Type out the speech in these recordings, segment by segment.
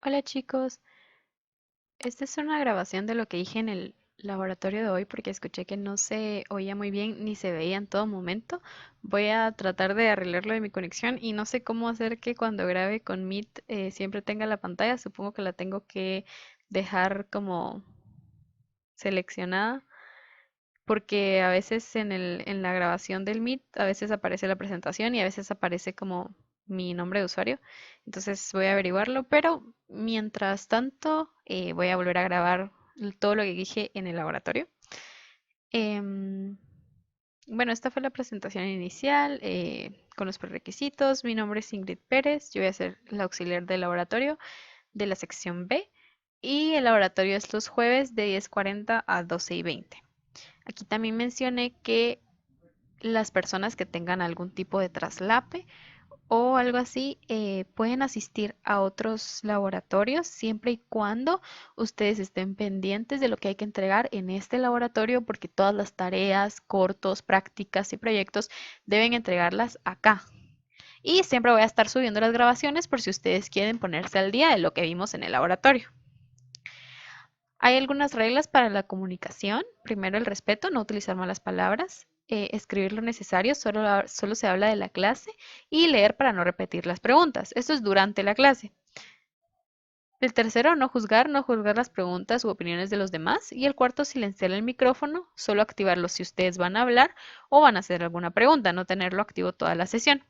Hola chicos, esta es una grabación de lo que dije en el laboratorio de hoy porque escuché que no se oía muy bien ni se veía en todo momento. Voy a tratar de arreglarlo de mi conexión y no sé cómo hacer que cuando grabe con Meet siempre tenga la pantalla. Supongo que la tengo que dejar como seleccionada porque a veces en la grabación del Meet a veces aparece la presentación y a veces aparece como mi nombre de usuario. Entonces voy a averiguarlo, pero mientras tanto voy a volver a grabar todo lo que dije en el laboratorio. Em, bueno, esta fue la presentación inicial con los prerequisitos. Mi nombre es Ingrid Pérez, yo voy a ser la auxiliar del laboratorio de la sección B y el laboratorio es los jueves de 10:40 a 12:20. Aquí también mencioné que las personas que tengan algún tipo de traslape o algo así pueden asistir a otros laboratorios siempre y cuando ustedes estén pendientes de lo que hay que entregar en este laboratorio porque todas las tareas, cortos, prácticas y proyectos deben entregarlas acá. Y siempre voy a estar subiendo las grabaciones por si ustedes quieren ponerse al día de lo que vimos en el laboratorio. Hay algunas reglas para la comunicación. Primero, el respeto, no utilizar malas palabras, escribir lo necesario, solo se habla de la clase y leer para no repetir las preguntas. Esto es durante la clase. El tercero, no juzgar las preguntas u opiniones de los demás. Y el cuarto, silenciar el micrófono, solo activarlo si ustedes van a hablar o van a hacer alguna pregunta, no tenerlo activo toda la sesión.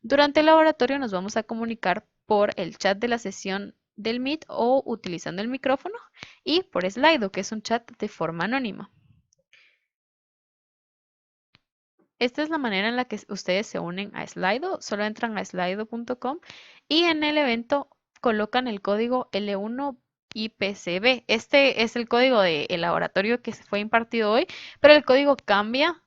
Durante el laboratorio nos vamos a comunicar por el chat de la sesión del Meet o utilizando el micrófono y por Slido, que es un chat de forma anónima. Esta es la manera en la que ustedes se unen a Slido. Solo entran a slido.com y en el evento colocan el código L1IPCB. Este es el código del laboratorio que se fue impartido hoy, pero el código cambia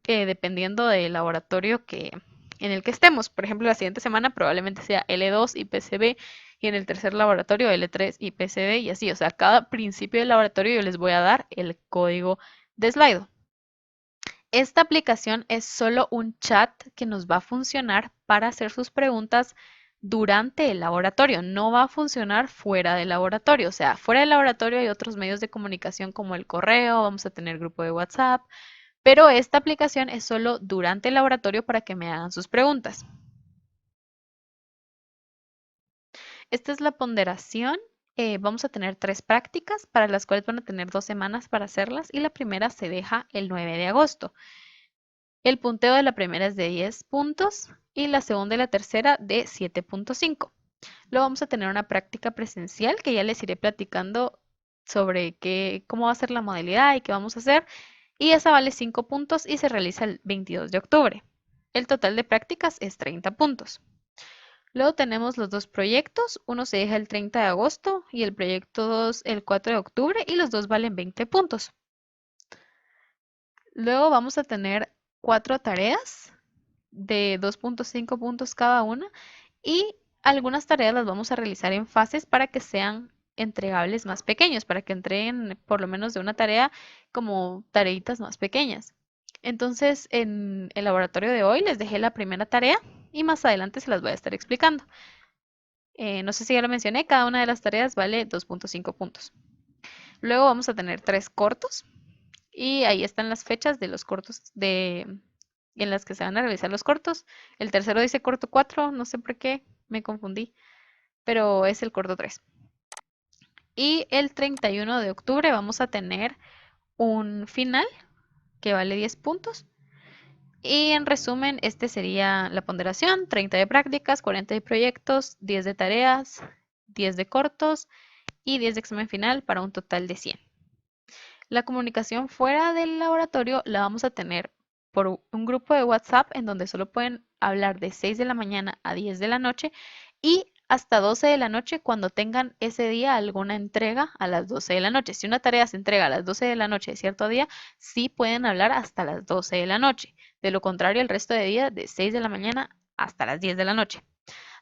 dependiendo del laboratorio en el que estemos. Por ejemplo, la siguiente semana probablemente sea L2 IPCB y en el tercer laboratorio L3 IPCB y así. O sea, cada principio del laboratorio yo les voy a dar el código de Slido. Esta aplicación es solo un chat que nos va a funcionar para hacer sus preguntas durante el laboratorio. No va a funcionar fuera del laboratorio. O sea, fuera del laboratorio hay otros medios de comunicación como el correo, vamos a tener grupo de WhatsApp, pero esta aplicación es solo durante el laboratorio para que me hagan sus preguntas. Esta es la ponderación. Vamos a tener 3 prácticas para las cuales van a tener 2 semanas para hacerlas y la primera se deja el 9 de agosto. El punteo de la primera es de 10 puntos y la segunda y la tercera de 7.5. Luego vamos a tener una práctica presencial que ya les iré platicando sobre cómo va a ser la modalidad y qué vamos a hacer. Y esa vale 5 puntos y se realiza el 22 de octubre. El total de prácticas es 30 puntos. Luego tenemos los 2 proyectos. Uno se deja el 30 de agosto y el proyecto 2 el 4 de octubre y los dos valen 20 puntos. Luego vamos a tener 4 tareas de 2.5 puntos cada una y algunas tareas las vamos a realizar en fases para que sean entregables más pequeños, para que entreguen por lo menos de una tarea como tareitas más pequeñas. Entonces, en el laboratorio de hoy les dejé la primera tarea y más adelante se las voy a estar explicando. No sé si ya lo mencioné, cada una de las tareas vale 2.5 puntos. Luego vamos a tener 3 cortos y ahí están las fechas de los cortos en las que se van a realizar los cortos. El tercero dice corto 4, no sé por qué, me confundí, pero es el corto 3. Y el 31 de octubre vamos a tener un final que vale 10 puntos. Y en resumen, este sería la ponderación: 30 de prácticas, 40 de proyectos, 10 de tareas, 10 de cortos y 10 de examen final para un total de 100. La comunicación fuera del laboratorio la vamos a tener por un grupo de WhatsApp en donde solo pueden hablar de 6 de la mañana a 10 de la noche y hasta 12 de la noche cuando tengan ese día alguna entrega a las 12 de la noche. Si una tarea se entrega a las 12 de la noche de cierto día, sí pueden hablar hasta las 12 de la noche. De lo contrario, el resto de día de 6 de la mañana hasta las 10 de la noche.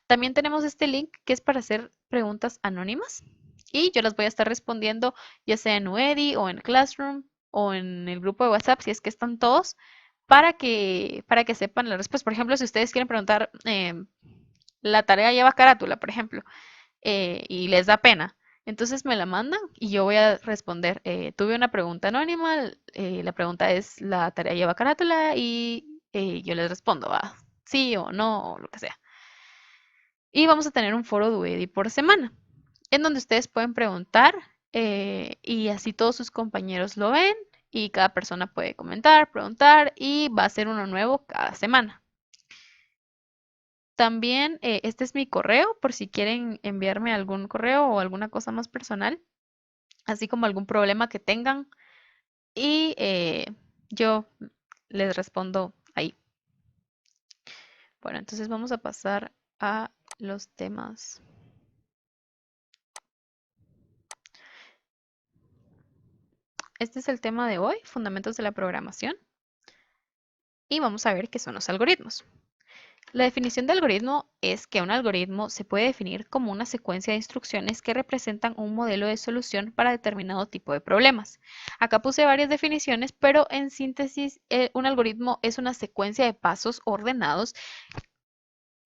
También tenemos este link que es para hacer preguntas anónimas y yo las voy a estar respondiendo ya sea en UEDI o en Classroom o en el grupo de WhatsApp si es que están todos para que sepan la respuesta. Por ejemplo, si ustedes quieren preguntar, la tarea lleva carátula, por ejemplo, y les da pena. Entonces me la mandan y yo voy a responder. Tuve una pregunta anónima, la pregunta es, ¿la tarea lleva carátula? Y yo les respondo, sí o no, o lo que sea. Y vamos a tener un foro Duedi por semana, en donde ustedes pueden preguntar y así todos sus compañeros lo ven y cada persona puede comentar, preguntar y va a ser uno nuevo cada semana. También este es mi correo por si quieren enviarme algún correo o alguna cosa más personal, así como algún problema que tengan y yo les respondo ahí. Bueno, entonces vamos a pasar a los temas. Este es el tema de hoy, fundamentos de la programación. Y vamos a ver qué son los algoritmos. La definición de algoritmo es que un algoritmo se puede definir como una secuencia de instrucciones que representan un modelo de solución para determinado tipo de problemas. Acá puse varias definiciones, pero en síntesis, un algoritmo es una secuencia de pasos ordenados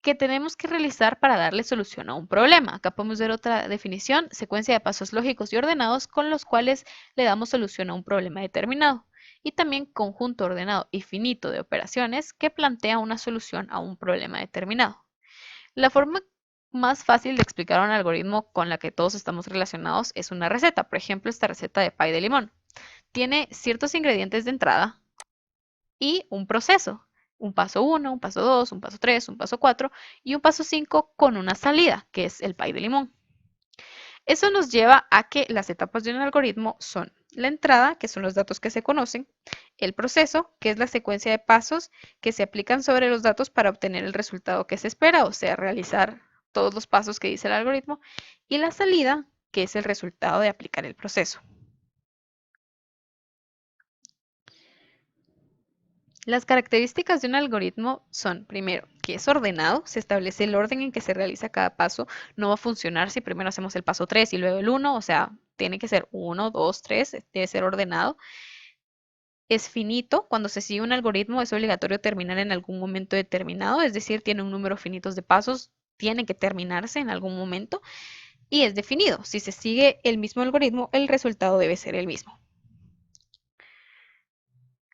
que tenemos que realizar para darle solución a un problema. Acá podemos ver otra definición, secuencia de pasos lógicos y ordenados con los cuales le damos solución a un problema determinado. Y también conjunto ordenado y finito de operaciones que plantea una solución a un problema determinado. La forma más fácil de explicar un algoritmo con la que todos estamos relacionados es una receta. Por ejemplo, esta receta de pay de limón. Tiene ciertos ingredientes de entrada y un proceso. Un paso 1, un paso 2, un paso 3, un paso 4 y un paso 5 con una salida, que es el pay de limón. Eso nos lleva a que las etapas de un algoritmo son la entrada, que son los datos que se conocen, el proceso, que es la secuencia de pasos que se aplican sobre los datos para obtener el resultado que se espera, o sea, realizar todos los pasos que dice el algoritmo, y la salida, que es el resultado de aplicar el proceso. Las características de un algoritmo son, primero, que es ordenado, se establece el orden en que se realiza cada paso, no va a funcionar si primero hacemos el paso 3 y luego el 1, o sea, tiene que ser 1, 2, 3, debe ser ordenado. Es finito, cuando se sigue un algoritmo es obligatorio terminar en algún momento determinado, es decir, tiene un número finito de pasos, tiene que terminarse en algún momento. Y es definido, si se sigue el mismo algoritmo, el resultado debe ser el mismo.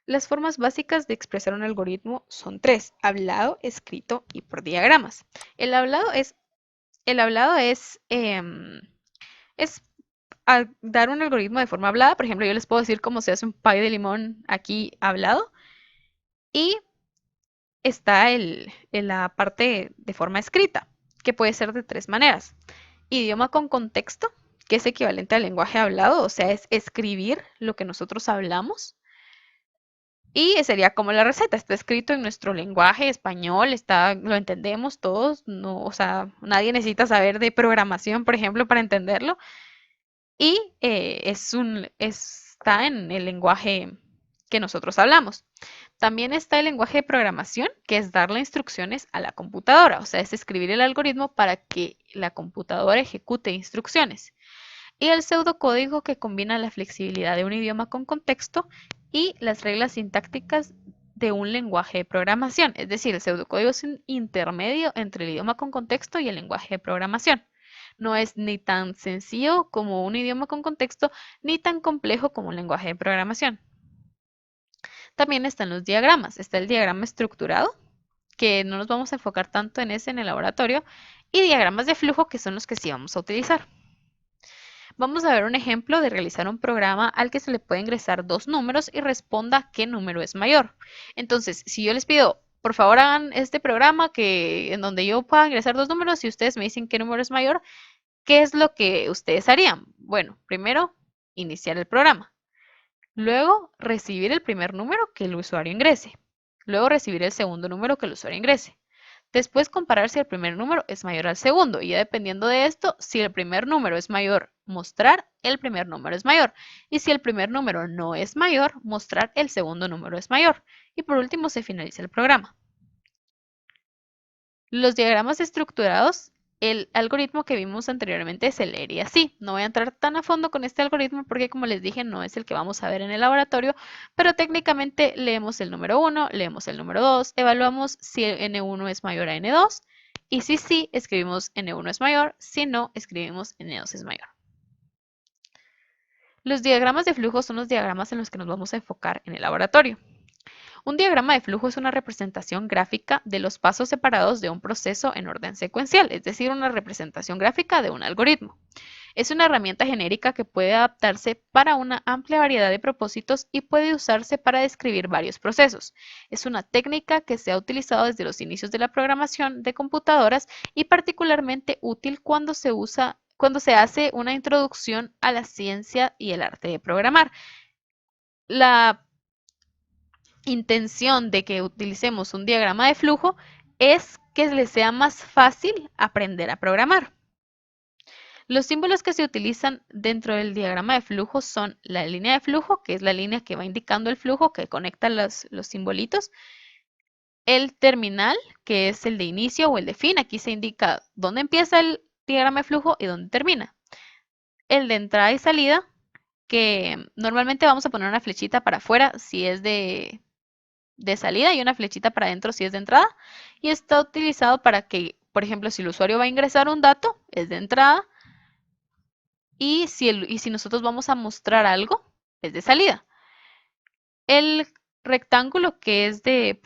Las formas básicas de expresar un algoritmo son tres: hablado, escrito y por diagramas. El hablado es dar un algoritmo de forma hablada. Por ejemplo, yo les puedo decir cómo se hace un pay de limón aquí hablado. Y está la parte de forma escrita, que puede ser de tres maneras. Idioma con contexto, que es equivalente al lenguaje hablado, o sea, es escribir lo que nosotros hablamos. Y sería como la receta, está escrito en nuestro lenguaje español, lo entendemos todos, no, o sea, nadie necesita saber de programación, por ejemplo, para entenderlo. Y está en el lenguaje que nosotros hablamos. También está el lenguaje de programación, que es darle instrucciones a la computadora, o sea, es escribir el algoritmo para que la computadora ejecute instrucciones. Y el pseudocódigo, que combina la flexibilidad de un idioma con contexto y las reglas sintácticas de un lenguaje de programación. Es decir, el pseudocódigo es un intermedio entre el idioma con contexto y el lenguaje de programación. No es ni tan sencillo como un idioma con contexto, ni tan complejo como un lenguaje de programación. También están los diagramas. Está el diagrama estructurado, que no nos vamos a enfocar tanto en ese en el laboratorio, y diagramas de flujo, que son los que sí vamos a utilizar. Vamos a ver un ejemplo de realizar un programa al que se le puede ingresar dos números y responda qué número es mayor. Entonces, si yo les pido, por favor hagan este programa en donde yo pueda ingresar dos números y ustedes me dicen qué número es mayor, ¿qué es lo que ustedes harían? Bueno, primero, iniciar el programa. Luego, recibir el primer número que el usuario ingrese. Luego, recibir el segundo número que el usuario ingrese. Después, comparar si el primer número es mayor al segundo. Y ya dependiendo de esto, si el primer número es mayor, mostrar el primer número es mayor. Y si el primer número no es mayor, mostrar el segundo número es mayor. Y por último, se finaliza el programa. Los diagramas estructurados, el algoritmo que vimos anteriormente se leería así. No voy a entrar tan a fondo con este algoritmo porque, como les dije, no es el que vamos a ver en el laboratorio, pero técnicamente leemos el número 1, leemos el número 2, evaluamos si n1 es mayor a n2 Y si sí, escribimos N1 es mayor, si no, escribimos N2 es mayor. Los diagramas de flujo son los diagramas en los que nos vamos a enfocar en el laboratorio. Un diagrama de flujo es una representación gráfica de los pasos separados de un proceso en orden secuencial, es decir, una representación gráfica de un algoritmo. Es una herramienta genérica que puede adaptarse para una amplia variedad de propósitos y puede usarse para describir varios procesos. Es una técnica que se ha utilizado desde los inicios de la programación de computadoras y particularmente útil cuando se hace una introducción a la ciencia y el arte de programar. La intención de que utilicemos un diagrama de flujo es que les sea más fácil aprender a programar. Los símbolos que se utilizan dentro del diagrama de flujo son la línea de flujo, que es la línea que va indicando el flujo, que conecta los simbolitos. El terminal, que es el de inicio o el de fin. Aquí se indica dónde empieza el diagrama de flujo y dónde termina. El de entrada y salida, que normalmente vamos a poner una flechita para afuera si es de salida y una flechita para adentro si es de entrada. Y está utilizado para que, por ejemplo, si el usuario va a ingresar un dato, es de entrada. Y si nosotros vamos a mostrar algo, es de salida. El rectángulo, que es de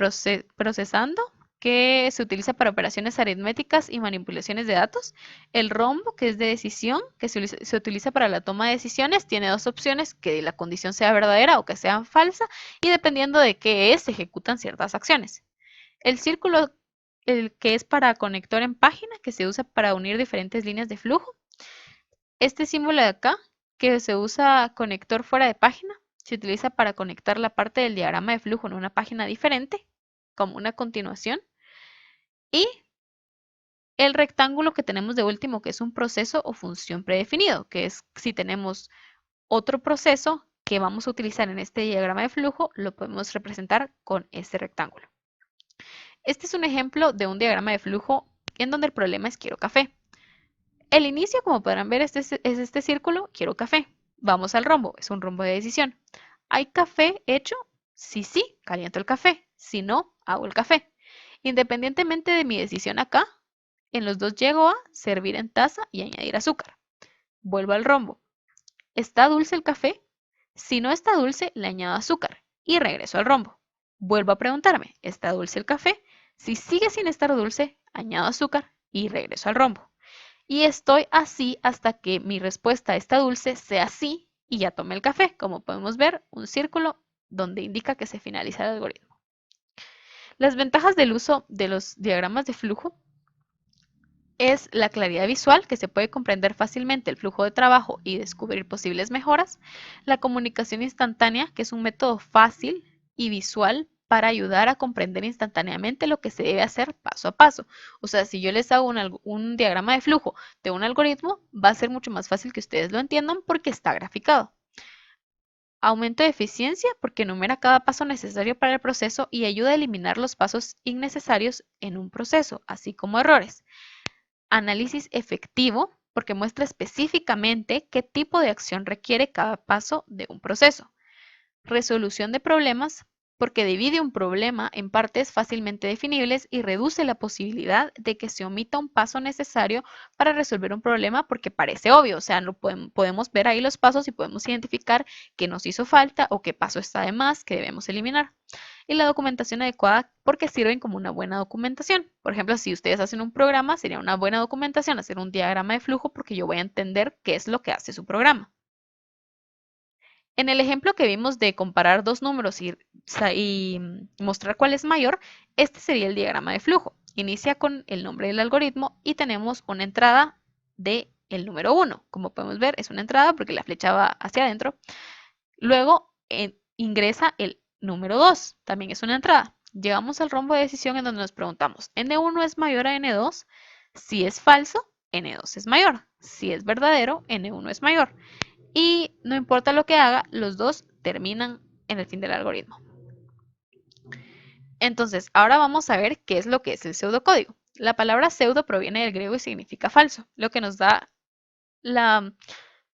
procesando, que se utiliza para operaciones aritméticas y manipulaciones de datos. El rombo, que es de decisión, que se utiliza para la toma de decisiones. Tiene dos opciones, que la condición sea verdadera o que sea falsa, y dependiendo de qué es, se ejecutan ciertas acciones. El círculo, el que es para conector en página, que se usa para unir diferentes líneas de flujo. Este símbolo de acá, que se usa conector fuera de página, se utiliza para conectar la parte del diagrama de flujo en una página diferente, como una continuación. Y el rectángulo que tenemos de último, que es un proceso o función predefinido, que es si tenemos otro proceso que vamos a utilizar en este diagrama de flujo, lo podemos representar con este rectángulo. Este es un ejemplo de un diagrama de flujo en donde el problema es quiero café. El inicio, como podrán ver, es este círculo, quiero café. Vamos al rombo, es un rombo de decisión. ¿Hay café hecho? Si sí, caliento el café. Si no, hago el café. Independientemente de mi decisión acá, en los dos llego a servir en taza y añadir azúcar. Vuelvo al rombo. ¿Está dulce el café? Si no está dulce, le añado azúcar y regreso al rombo. Vuelvo a preguntarme, ¿está dulce el café? Si sigue sin estar dulce, añado azúcar y regreso al rombo. Y estoy así hasta que mi respuesta a esta dulce sea sí y ya tomé el café. Como podemos ver, un círculo donde indica que se finaliza el algoritmo. Las ventajas del uso de los diagramas de flujo es la claridad visual, que se puede comprender fácilmente el flujo de trabajo y descubrir posibles mejoras, la comunicación instantánea, que es un método fácil y visual para ayudar a comprender instantáneamente lo que se debe hacer paso a paso. O sea, si yo les hago un diagrama de flujo de un algoritmo, va a ser mucho más fácil que ustedes lo entiendan porque está graficado. Aumento de eficiencia porque enumera cada paso necesario para el proceso y ayuda a eliminar los pasos innecesarios en un proceso, así como errores. Análisis efectivo porque muestra específicamente qué tipo de acción requiere cada paso de un proceso. Resolución de problemas porque divide un problema en partes fácilmente definibles y reduce la posibilidad de que se omita un paso necesario para resolver un problema porque parece obvio. O sea, no podemos ver ahí los pasos y podemos identificar qué nos hizo falta o qué paso está de más que debemos eliminar. Y la documentación adecuada porque sirven como una buena documentación. Por ejemplo, si ustedes hacen un programa, sería una buena documentación hacer un diagrama de flujo porque yo voy a entender qué es lo que hace su programa. En el ejemplo que vimos de comparar dos números y mostrar cuál es mayor, este sería el diagrama de flujo. Inicia con el nombre del algoritmo y tenemos una entrada del número 1. Como podemos ver, es una entrada porque la flecha va hacia adentro. Luego ingresa el número 2, también es una entrada. Llegamos al rombo de decisión en donde nos preguntamos, ¿N1 es mayor a N2? Si es falso, N2 es mayor. Si es verdadero, N1 es mayor. Y no importa lo que haga, los dos terminan en el fin del algoritmo. Entonces, ahora vamos a ver qué es lo que es el pseudocódigo. La palabra pseudo proviene del griego y significa falso, lo que nos da la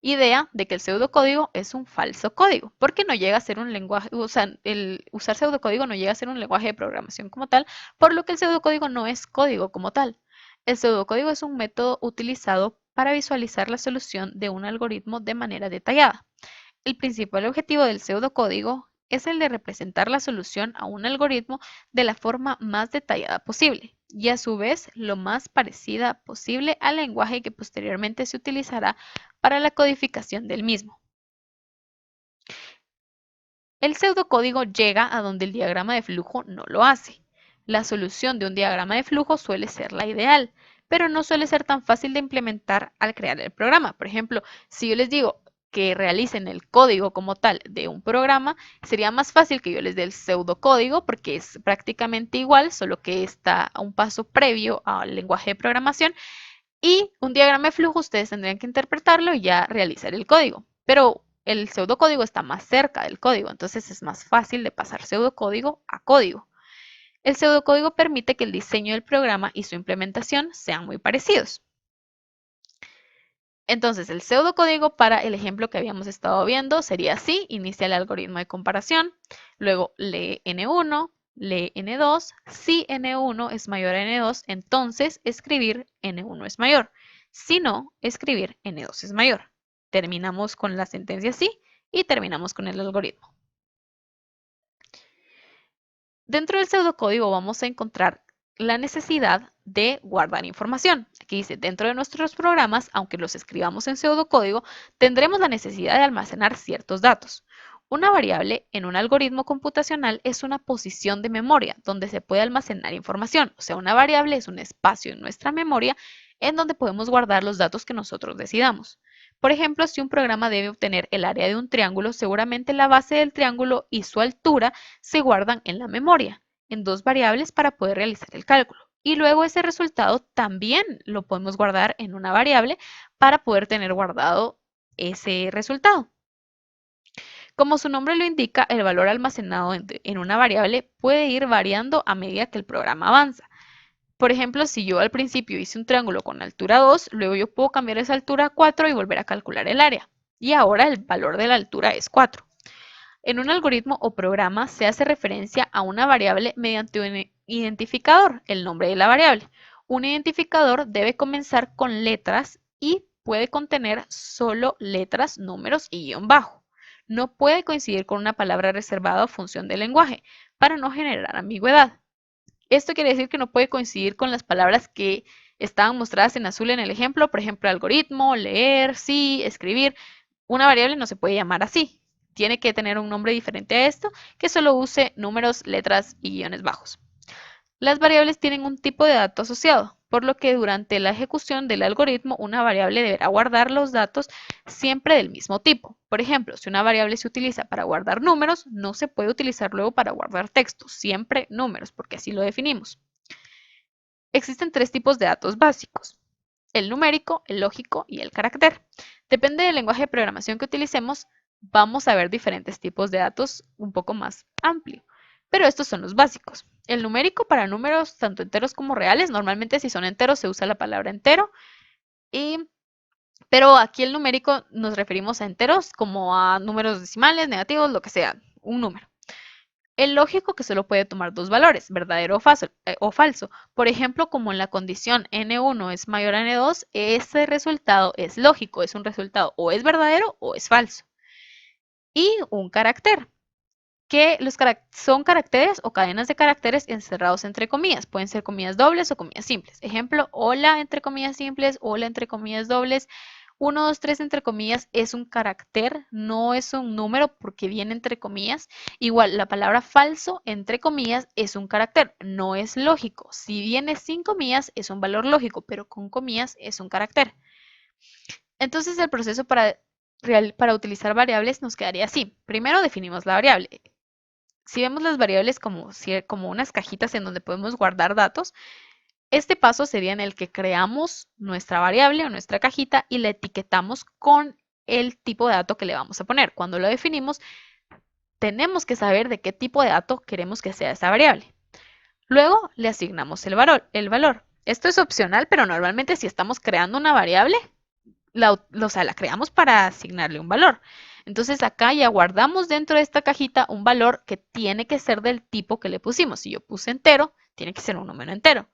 idea de que el pseudocódigo es un falso código, porque no llega a ser un lenguaje, o sea, el usar pseudocódigo no llega a ser un lenguaje de programación como tal, por lo que el pseudocódigo no es código como tal. El pseudocódigo es un método utilizado para visualizar la solución de un algoritmo de manera detallada. El principal objetivo del pseudocódigo es el de representar la solución a un algoritmo de la forma más detallada posible y a su vez lo más parecida posible al lenguaje que posteriormente se utilizará para la codificación del mismo. El pseudocódigo llega a donde el diagrama de flujo no lo hace. La solución de un diagrama de flujo suele ser la ideal, pero no suele ser tan fácil de implementar al crear el programa. Por ejemplo, si yo les digo que realicen el código como tal de un programa, sería más fácil que yo les dé el pseudocódigo porque es prácticamente igual, solo que está a un paso previo al lenguaje de programación y un diagrama de flujo ustedes tendrían que interpretarlo y ya realizar el código. Pero el pseudocódigo está más cerca del código, entonces es más fácil de pasar pseudocódigo a código. El pseudocódigo permite que el diseño del programa y su implementación sean muy parecidos. Entonces, el pseudocódigo para el ejemplo que habíamos estado viendo sería así: inicia el algoritmo de comparación, luego lee N1, lee N2, si N1 es mayor a N2, entonces escribir N1 es mayor, si no, escribir N2 es mayor. Terminamos con la sentencia sí y terminamos con el algoritmo. Dentro del pseudocódigo vamos a encontrar la necesidad de guardar información. Aquí dice, dentro de nuestros programas, aunque los escribamos en pseudocódigo, tendremos la necesidad de almacenar ciertos datos. Una variable en un algoritmo computacional es una posición de memoria donde se puede almacenar información. O sea, una variable es un espacio en nuestra memoria en donde podemos guardar los datos que nosotros decidamos. Por ejemplo, si un programa debe obtener el área de un triángulo, seguramente la base del triángulo y su altura se guardan en la memoria, en dos variables para poder realizar el cálculo. Y luego ese resultado también lo podemos guardar en una variable para poder tener guardado ese resultado. Como su nombre lo indica, el valor almacenado en una variable puede ir variando a medida que el programa avanza. Por ejemplo, si yo al principio hice un triángulo con altura 2, luego yo puedo cambiar esa altura a 4 y volver a calcular el área. Y ahora el valor de la altura es 4. En un algoritmo o programa se hace referencia a una variable mediante un identificador, el nombre de la variable. Un identificador debe comenzar con letras y puede contener solo letras, números y guión bajo. No puede coincidir con una palabra reservada o función del lenguaje para no generar ambigüedad. Esto quiere decir que no puede coincidir con las palabras que estaban mostradas en azul en el ejemplo, por ejemplo, algoritmo, leer, sí, escribir. Una variable no se puede llamar así. Tiene que tener un nombre diferente a esto, que solo use números, letras y guiones bajos. Las variables tienen un tipo de dato asociado, por lo que durante la ejecución del algoritmo una variable deberá guardar los datos siempre del mismo tipo. Por ejemplo, si una variable se utiliza para guardar números, no se puede utilizar luego para guardar texto, siempre números, porque así lo definimos. Existen tres tipos de datos básicos: el numérico, el lógico y el carácter. Depende del lenguaje de programación que utilicemos, vamos a ver diferentes tipos de datos un poco más amplio, pero estos son los básicos. El numérico para números tanto enteros como reales, normalmente si son enteros se usa la palabra entero, pero aquí el numérico nos referimos a enteros como a números decimales, negativos, lo que sea, un número. El lógico, que solo puede tomar dos valores, verdadero o falso. Por ejemplo, como en la condición n1 es mayor a n2, ese resultado es lógico, es un resultado o es verdadero o es falso. Y un carácter, que son caracteres o cadenas de caracteres encerrados entre comillas. Pueden ser comillas dobles o comillas simples. Ejemplo, hola entre comillas simples, hola entre comillas dobles. 1, 2, 3 entre comillas es un carácter, no es un número porque viene entre comillas. Igual, la palabra falso entre comillas es un carácter, no es lógico. Si viene sin comillas es un valor lógico, pero con comillas es un carácter. Entonces el proceso para utilizar variables nos quedaría así. Primero definimos la variable. Si vemos las variables como unas cajitas en donde podemos guardar datos, este paso sería en el que creamos nuestra variable o nuestra cajita y la etiquetamos con el tipo de dato que le vamos a poner. Cuando lo definimos, tenemos que saber de qué tipo de dato queremos que sea esa variable. Luego le asignamos el valor. Esto es opcional, pero normalmente si estamos creando una variable, la creamos para asignarle un valor. Entonces acá ya guardamos dentro de esta cajita un valor que tiene que ser del tipo que le pusimos. Si yo puse entero, tiene que ser un número entero.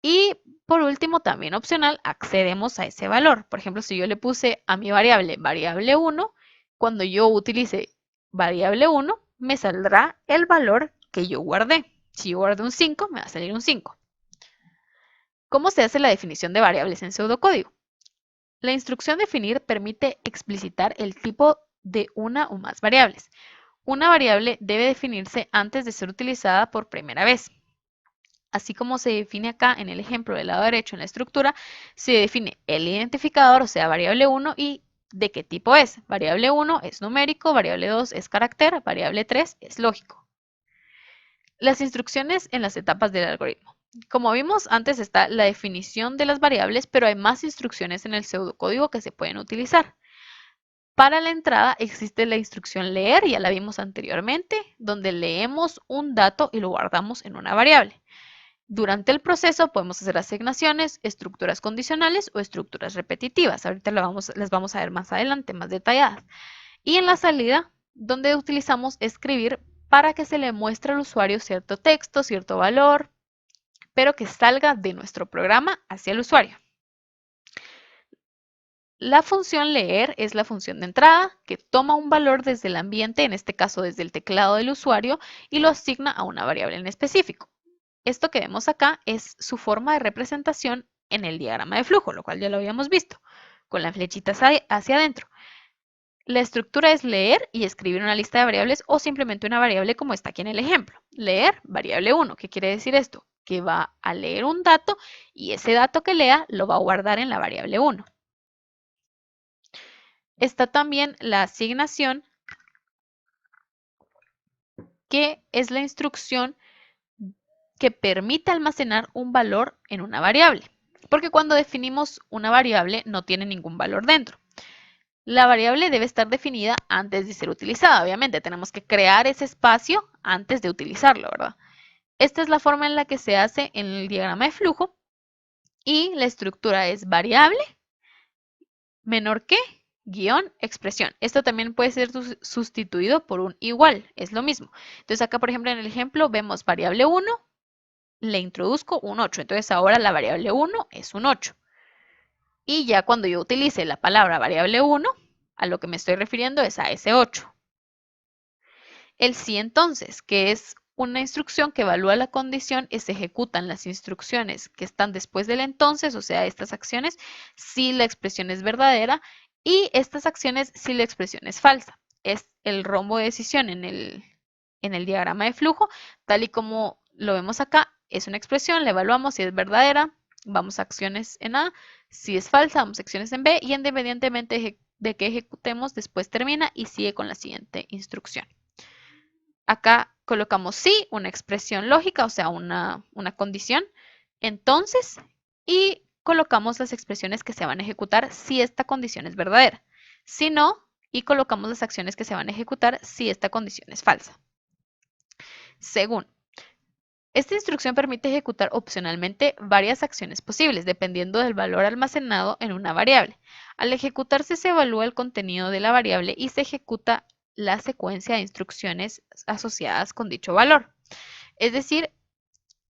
Y por último, también opcional, accedemos a ese valor. Por ejemplo, si yo le puse a mi variable 1, cuando yo utilice variable 1, me saldrá el valor que yo guardé. Si yo guardé un 5, me va a salir un 5. ¿Cómo se hace la definición de variables en pseudocódigo? La instrucción definir permite explicitar el tipo de una o más variables. Una variable debe definirse antes de ser utilizada por primera vez. Así como se define acá en el ejemplo del lado derecho en la estructura, se define el identificador, o sea, variable 1, y de qué tipo es. Variable 1 es numérico, variable 2 es carácter, variable 3 es lógico. Las instrucciones en las etapas del algoritmo. Como vimos, antes está la definición de las variables, pero hay más instrucciones en el pseudocódigo que se pueden utilizar. Para la entrada existe la instrucción leer, ya la vimos anteriormente, donde leemos un dato y lo guardamos en una variable. Durante el proceso podemos hacer asignaciones, estructuras condicionales o estructuras repetitivas. Ahorita las vamos a ver más adelante, más detalladas. Y en la salida, donde utilizamos escribir para que se le muestre al usuario cierto texto, cierto valor, pero que salga de nuestro programa hacia el usuario. La función leer es la función de entrada que toma un valor desde el ambiente, en este caso desde el teclado del usuario, y lo asigna a una variable en específico. Esto que vemos acá es su forma de representación en el diagrama de flujo, lo cual ya lo habíamos visto, con la flechita hacia adentro. La estructura es leer y escribir una lista de variables o simplemente una variable como está aquí en el ejemplo. Leer, variable 1. ¿Qué quiere decir esto? Que va a leer un dato y ese dato que lea lo va a guardar en la variable 1. Está también la asignación, que es la instrucción que permite almacenar un valor en una variable. Porque cuando definimos una variable no tiene ningún valor dentro. La variable debe estar definida antes de ser utilizada. Obviamente tenemos que crear ese espacio antes de utilizarlo, ¿verdad? Esta es la forma en la que se hace en el diagrama de flujo y la estructura es variable menor que guión expresión. Esto también puede ser sustituido por un igual, es lo mismo. Entonces acá, por ejemplo, en el ejemplo vemos variable 1, le introduzco un 8. Entonces ahora la variable 1 es un 8. Y ya cuando yo utilice la palabra variable 1, a lo que me estoy refiriendo es a ese 8. El si entonces, que es una instrucción que evalúa la condición y se ejecutan las instrucciones que están después del entonces, o sea, estas acciones, si la expresión es verdadera, y estas acciones si la expresión es falsa. Es el rombo de decisión en el diagrama de flujo, tal y como lo vemos acá, es una expresión, la evaluamos si es verdadera, vamos a acciones en A, si es falsa, vamos a acciones en B, y independientemente de que ejecutemos, después termina y sigue con la siguiente instrucción. Acá colocamos sí, una expresión lógica, o sea, una condición. Entonces, y colocamos las expresiones que se van a ejecutar si esta condición es verdadera. Si no, y colocamos las acciones que se van a ejecutar si esta condición es falsa. Según. Esta instrucción permite ejecutar opcionalmente varias acciones posibles, dependiendo del valor almacenado en una variable. Al ejecutarse se evalúa el contenido de la variable y se ejecuta la secuencia de instrucciones asociadas con dicho valor. Es decir,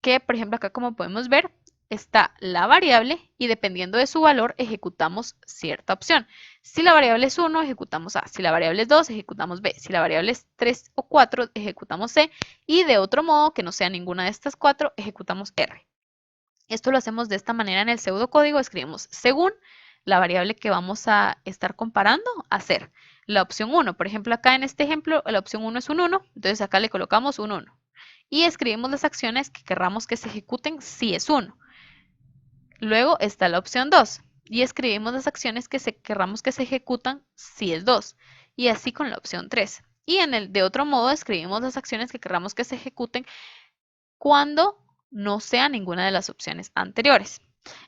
que, por ejemplo, acá como podemos ver, está la variable y dependiendo de su valor ejecutamos cierta opción. Si la variable es 1, ejecutamos A. Si la variable es 2, ejecutamos B. Si la variable es 3 o 4, ejecutamos C. Y de otro modo, que no sea ninguna de estas 4, ejecutamos R. Esto lo hacemos de esta manera en el pseudocódigo. Escribimos según la variable que vamos a estar comparando, hacer la opción 1. Por ejemplo, acá en este ejemplo, la opción 1 es un 1, entonces acá le colocamos un 1. Y escribimos las acciones que querramos que se ejecuten si es 1. Luego está la opción 2 y escribimos las acciones que querramos que se ejecutan si es 2. Y así con la opción 3. Y de otro modo escribimos las acciones que querramos que se ejecuten cuando no sea ninguna de las opciones anteriores.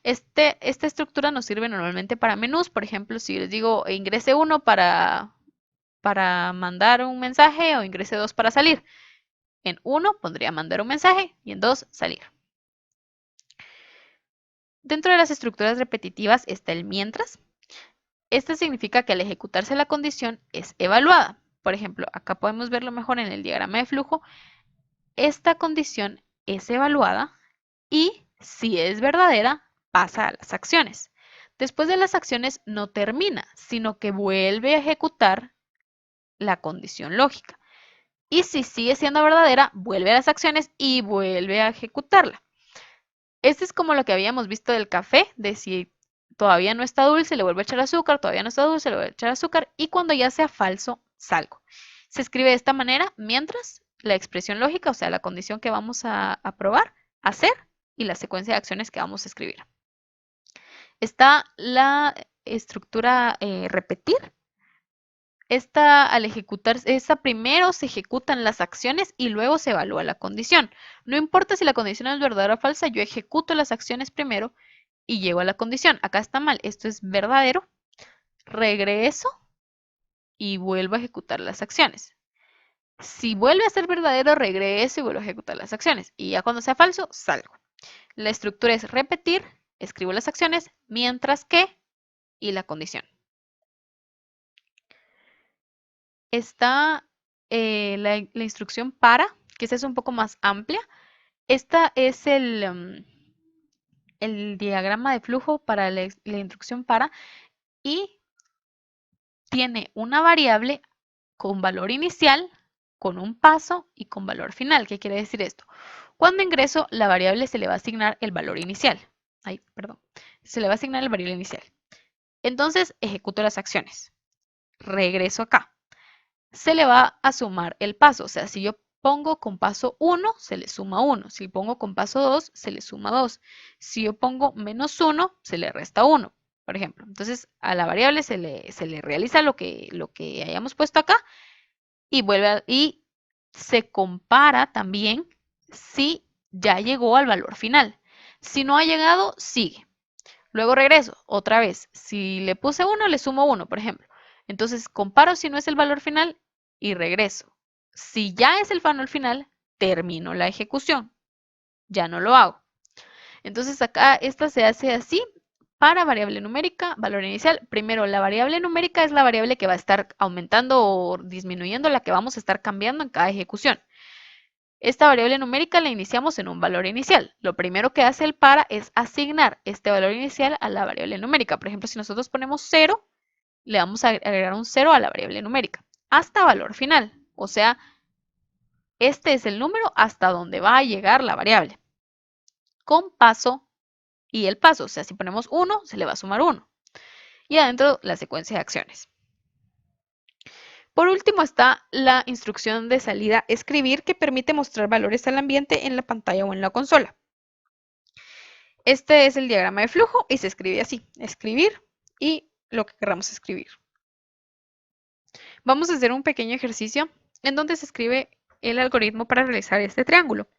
Esta estructura nos sirve normalmente para menús. Por ejemplo, si les digo ingrese 1 para mandar un mensaje o ingrese 2 para salir. En 1 pondría mandar un mensaje y en 2 salir. Dentro de las estructuras repetitivas está el mientras. Este significa que al ejecutarse la condición es evaluada. Por ejemplo, acá podemos verlo mejor en el diagrama de flujo. Esta condición es evaluada y Si es verdadera, pasa a las acciones. Después de las acciones no termina, sino que vuelve a ejecutar la condición lógica. Y si sigue siendo verdadera, vuelve a las acciones y vuelve a ejecutarla. Este es como lo que habíamos visto del café, de si todavía no está dulce, le vuelvo a echar azúcar, todavía no está dulce, le vuelvo a echar azúcar, y cuando ya sea falso, salgo. Se escribe de esta manera mientras la expresión lógica, o sea, la condición que vamos a probar, hacer, y la secuencia de acciones que vamos a escribir. Está la estructura repetir. Al ejecutar, esta primero se ejecutan las acciones y luego se evalúa la condición. No importa si la condición es verdadera o falsa, yo ejecuto las acciones primero y llego a la condición. Acá está mal, esto es verdadero, regreso y vuelvo a ejecutar las acciones. Si vuelve a ser verdadero, regreso y vuelvo a ejecutar las acciones. Y ya cuando sea falso, salgo. La estructura es repetir, escribo las acciones, mientras que y la condición. Está la instrucción para, que esta es un poco más amplia. Esta es el diagrama de flujo para la instrucción para y tiene una variable con valor inicial, con un paso y con valor final. ¿Qué quiere decir esto? Cuando ingreso, la variable se le va a asignar el valor inicial. Ay, perdón. Se le va a asignar el variable inicial. Entonces, ejecuto las acciones. Regreso acá. Se le va a sumar el paso. O sea, si yo pongo con paso 1, se le suma 1. Si pongo con paso 2, se le suma 2. Si yo pongo menos 1, se le resta 1, por ejemplo. Entonces, a la variable se le realiza lo que hayamos puesto acá y y se compara también si ya llegó al valor final. Si no ha llegado, sigue. Luego regreso, otra vez. Si le puse 1, le sumo 1, por ejemplo. Entonces comparo si no es el valor final y regreso. Si ya es el valor final, termino la ejecución. Ya no lo hago. Entonces acá esta se hace así para variable numérica, valor inicial. Primero, la variable numérica es la variable que va a estar aumentando o disminuyendo, la que vamos a estar cambiando en cada ejecución. Esta variable numérica la iniciamos en un valor inicial. Lo primero que hace el para es asignar este valor inicial a la variable numérica. Por ejemplo, si nosotros ponemos 0, le vamos a agregar un 0 a la variable numérica hasta valor final. O sea, este es el número hasta donde va a llegar la variable. Con paso y el paso. O sea, si ponemos 1, se le va a sumar 1. Y adentro la secuencia de acciones. Por último está la instrucción de salida escribir, que permite mostrar valores al ambiente en la pantalla o en la consola. Este es el diagrama de flujo y se escribe así: escribir y lo que queramos escribir. Vamos a hacer un pequeño ejercicio en donde se escribe el algoritmo para realizar este triángulo.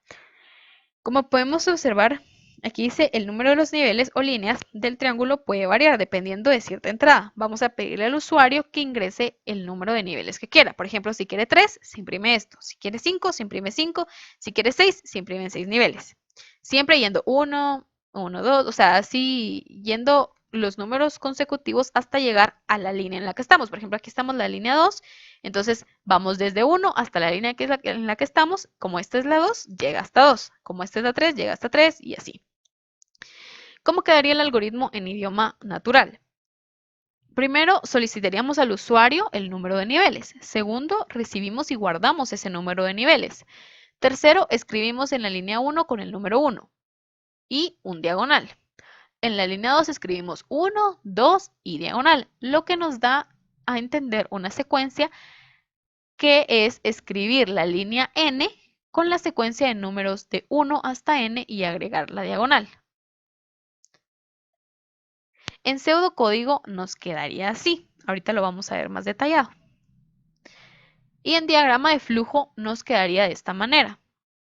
Como podemos observar, aquí dice el número de los niveles o líneas del triángulo puede variar dependiendo de cierta entrada. Vamos a pedirle al usuario que ingrese el número de niveles que quiera. Por ejemplo, si quiere 3, se imprime esto. Si quiere 5, se imprime 5. Si quiere 6, se imprimen 6 niveles. Siempre yendo 1, 1, 2, o sea, así yendo los números consecutivos hasta llegar a la línea en la que estamos. Por ejemplo, aquí estamos en la línea 2, entonces vamos desde 1 hasta la línea en la que estamos. Como esta es la 2, llega hasta 2. Como esta es la 3, llega hasta 3 y así. ¿Cómo quedaría el algoritmo en idioma natural? Primero, solicitaríamos al usuario el número de niveles. Segundo, recibimos y guardamos ese número de niveles. Tercero, escribimos en la línea 1 con el número 1 y un diagonal. En la línea 2 escribimos 1, 2 y diagonal, lo que nos da a entender una secuencia que es escribir la línea n con la secuencia de números de 1 hasta n y agregar la diagonal. En pseudocódigo nos quedaría así. Ahorita lo vamos a ver más detallado. Y en diagrama de flujo nos quedaría de esta manera.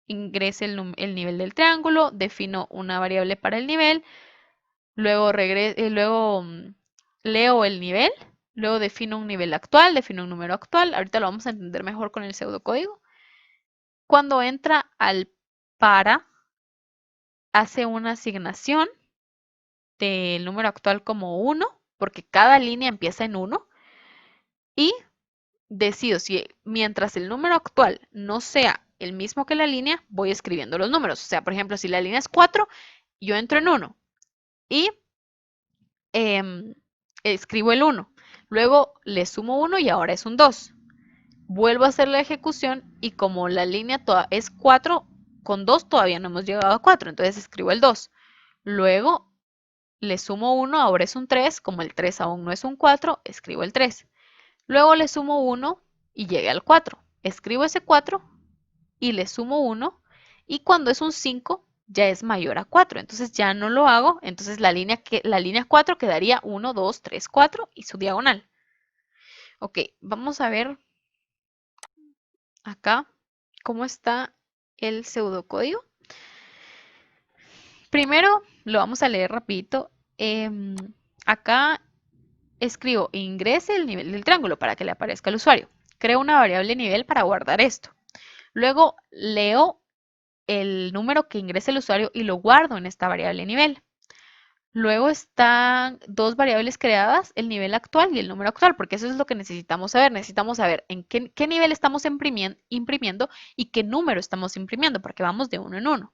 Ingrese el nivel del triángulo, defino una variable para el nivel, luego leo el nivel, luego defino un nivel actual, defino un número actual. Ahorita lo vamos a entender mejor con el pseudocódigo. Cuando entra al para, hace una asignación del número actual como 1, porque cada línea empieza en 1, y decido si mientras el número actual no sea el mismo que la línea, voy escribiendo los números. O sea, por ejemplo, si la línea es 4, yo entro en 1 y em, escribo el 1. Luego le sumo 1 y ahora es un 2. Vuelvo a hacer la ejecución y como la línea es 4, con 2 todavía no hemos llegado a 4, entonces escribo el 2. Luego le sumo 1, ahora es un 3, como el 3 aún no es un 4, escribo el 3. Luego le sumo 1 y llegué al 4. Escribo ese 4 y le sumo 1 y cuando es un 5 ya es mayor a 4, entonces ya no lo hago, entonces la línea 4 quedaría 1, 2, 3, 4 y su diagonal. Ok, vamos a ver acá cómo está el pseudocódigo. Primero lo vamos a leer rapidito. Acá escribo ingrese el nivel del triángulo para que le aparezca al usuario. Creo una variable nivel para guardar esto. Luego leo el número que ingrese el usuario y lo guardo en esta variable nivel. Luego están dos variables creadas, el nivel actual y el número actual, porque eso es lo que necesitamos saber. Necesitamos saber en qué nivel estamos imprimiendo y qué número estamos imprimiendo, porque vamos de uno en uno.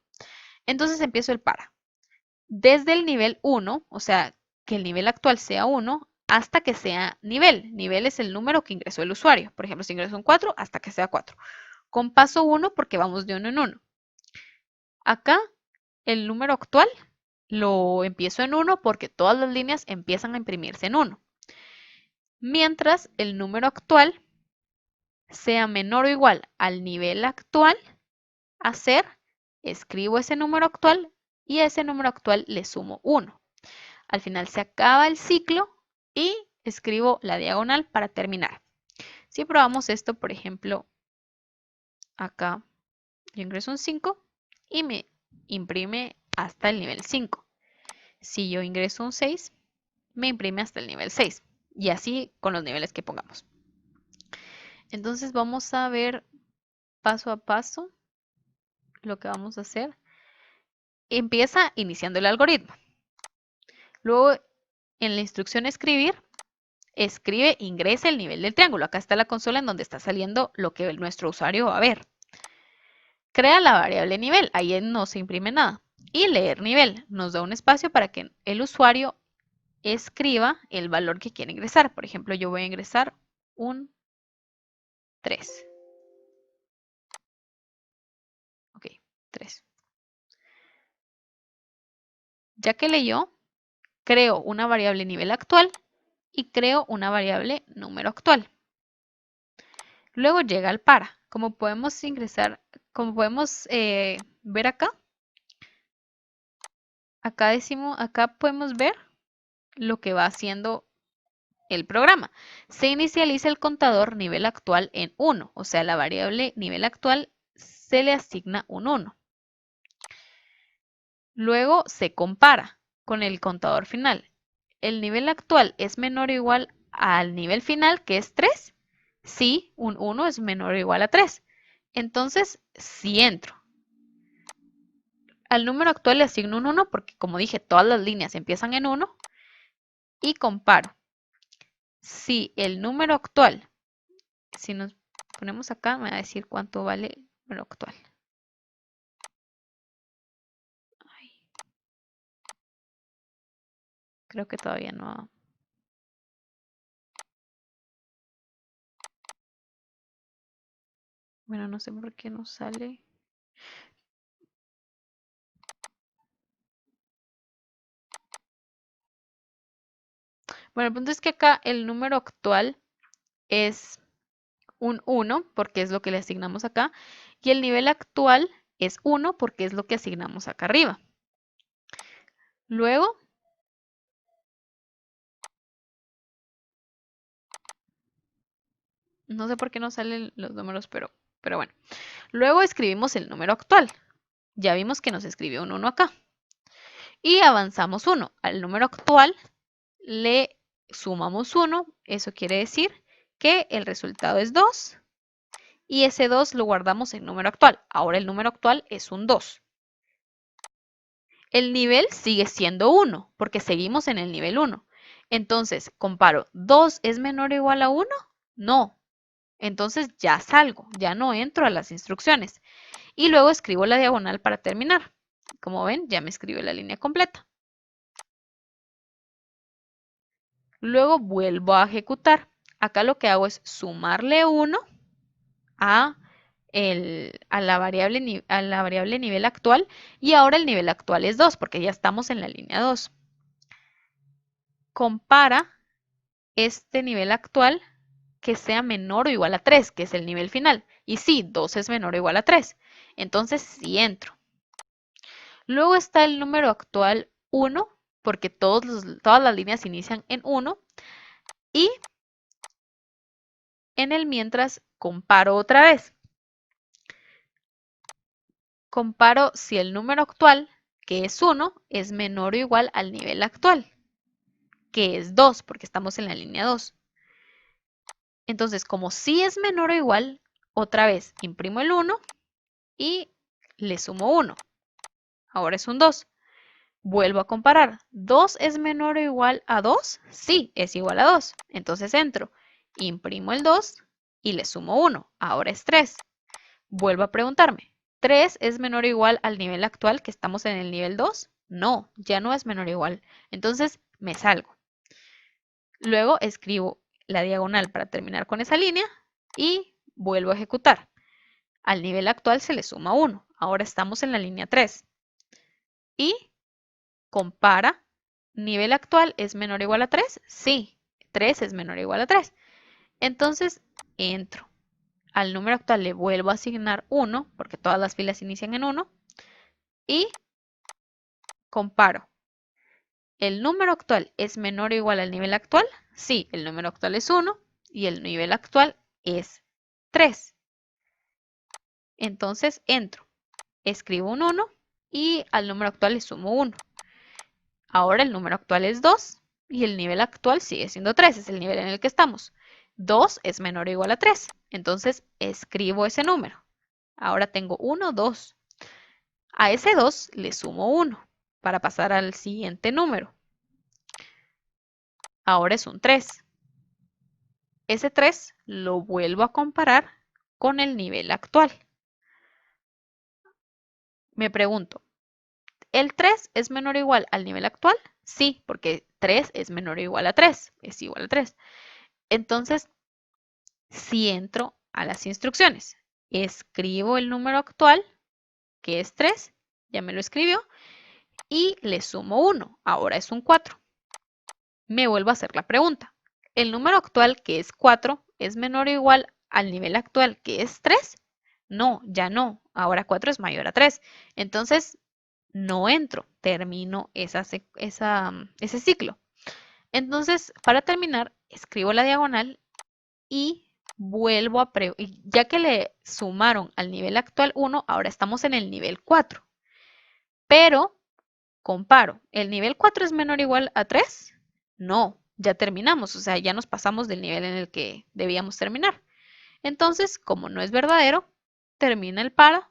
Entonces empiezo el para. Desde el nivel 1, o sea, que el nivel actual sea 1, hasta que sea nivel. Nivel es el número que ingresó el usuario. Por ejemplo, si ingresó un 4, hasta que sea 4. Con paso 1, porque vamos de uno en uno. Acá, el número actual lo empiezo en 1 porque todas las líneas empiezan a imprimirse en 1. Mientras el número actual sea menor o igual al nivel actual a ser, escribo ese número actual y a ese número actual le sumo 1. Al final se acaba el ciclo y escribo la diagonal para terminar. Si probamos esto, por ejemplo, acá yo ingreso un 5 y me imprime hasta el nivel 5. Si yo ingreso un 6, me imprime hasta el nivel 6. Y así con los niveles que pongamos. Entonces vamos a ver paso a paso lo que vamos a hacer. Empieza iniciando el algoritmo. Luego en la instrucción escribir, escribe, ingresa el nivel del triángulo. Acá está la consola en donde está saliendo lo que nuestro usuario va a ver. Crea la variable nivel, ahí no se imprime nada. Y leer nivel, nos da un espacio para que el usuario escriba el valor que quiere ingresar. Por ejemplo, yo voy a ingresar un 3. Ok, 3. Ya que leyó, creo una variable nivel actual y creo una variable número actual. Luego llega el para. Como podemos ingresar, como podemos ver acá, acá podemos ver lo que va haciendo el programa. Se inicializa el contador nivel actual en 1, o sea, la variable nivel actual se le asigna un 1. Luego se compara con el contador final. ¿El nivel actual es menor o igual al nivel final, que es 3? Sí, un 1 es menor o igual a 3. Entonces, sí entro. Al número actual le asigno un 1 porque, como dije, todas las líneas empiezan en 1 y comparo. Si el número actual, si nos ponemos acá, me va a decir cuánto vale el número actual. Ay, creo que todavía no. Bueno, no sé por qué no sale. Bueno, el punto es que acá el número actual es un 1 porque es lo que le asignamos acá y el nivel actual es 1 porque es lo que asignamos acá arriba. Luego, no sé por qué no salen los números, pero bueno. Luego escribimos el número actual. Ya vimos que nos escribió un 1 acá. Y avanzamos 1. Al número actual le sumamos 1. Eso quiere decir que el resultado es 2. Y ese 2 lo guardamos en número actual. Ahora el número actual es un 2. El nivel sigue siendo 1 porque seguimos en el nivel 1. Entonces, comparo, ¿2 es menor o igual a 1? No. Entonces ya salgo, ya no entro a las instrucciones. Y luego escribo la diagonal para terminar. Como ven, ya me escribió la línea completa. Luego vuelvo a ejecutar. Acá lo que hago es sumarle 1 a, a la variable nivel actual, y ahora el nivel actual es 2 porque ya estamos en la línea 2. Compara este nivel actual que sea menor o igual a 3, que es el nivel final. Y sí, 2 es menor o igual a 3. Entonces sí entro. Luego está el número actual 1, porque todas las líneas inician en 1. Y en el mientras comparo otra vez. Comparo si el número actual, que es 1, es menor o igual al nivel actual, que es 2, porque estamos en la línea 2. Entonces, como si es menor o igual, otra vez imprimo el 1 y le sumo 1. Ahora es un 2. Vuelvo a comparar. ¿2 es menor o igual a 2? Sí, es igual a 2. Entonces entro, imprimo el 2 y le sumo 1. Ahora es 3. Vuelvo a preguntarme, ¿3 es menor o igual al nivel actual que estamos en el nivel 2? No, ya no es menor o igual. Entonces me salgo. Luego escribo la diagonal para terminar con esa línea y vuelvo a ejecutar. Al nivel actual se le suma 1. Ahora estamos en la línea 3. Y compara, ¿nivel actual es menor o igual a 3? Sí, 3 es menor o igual a 3. Entonces entro. Al número actual le vuelvo a asignar 1, porque todas las filas inician en 1. Y comparo. ¿El número actual es menor o igual al nivel actual? Sí, el número actual es 1 y el nivel actual es 3. Entonces entro, escribo un 1 y al número actual le sumo 1. Ahora el número actual es 2 y el nivel actual sigue siendo 3, es el nivel en el que estamos. 2 es menor o igual a 3, entonces escribo ese número. Ahora tengo 1, 2. A ese 2 le sumo 1 para pasar al siguiente número. Ahora es un 3. Ese 3 lo vuelvo a comparar con el nivel actual. Me pregunto, ¿el 3 es menor o igual al nivel actual? Sí, porque 3 es menor o igual a 3, es igual a 3. Entonces, si entro a las instrucciones, escribo el número actual, que es 3, ya me lo escribió, y le sumo 1, ahora es un 4. Me vuelvo a hacer la pregunta. ¿El número actual, que es 4, es menor o igual al nivel actual, que es 3? No, ya no. Ahora 4 es mayor a 3. Entonces, no entro. Termino ese ciclo. Entonces, para terminar, escribo la diagonal y vuelvo a ya que le sumaron al nivel actual 1, ahora estamos en el nivel 4. Pero comparo, ¿el nivel 4 es menor o igual a 3? No, ya terminamos, o sea, ya nos pasamos del nivel en el que debíamos terminar. Entonces, como no es verdadero, termina el para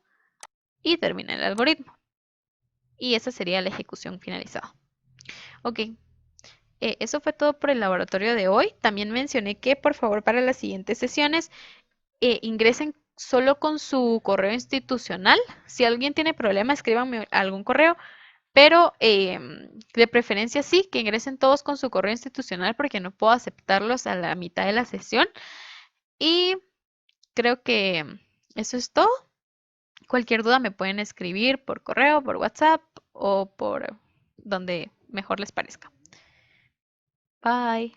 y termina el algoritmo. Y esa sería la ejecución finalizada. Ok, eso fue todo por el laboratorio de hoy. También mencioné que por favor para las siguientes sesiones ingresen solo con su correo institucional. Si alguien tiene problema, escríbanme algún correo. Pero de preferencia sí, que ingresen todos con su correo institucional porque no puedo aceptarlos a la mitad de la sesión. Y creo que eso es todo. Cualquier duda me pueden escribir por correo, por WhatsApp o por donde mejor les parezca. Bye.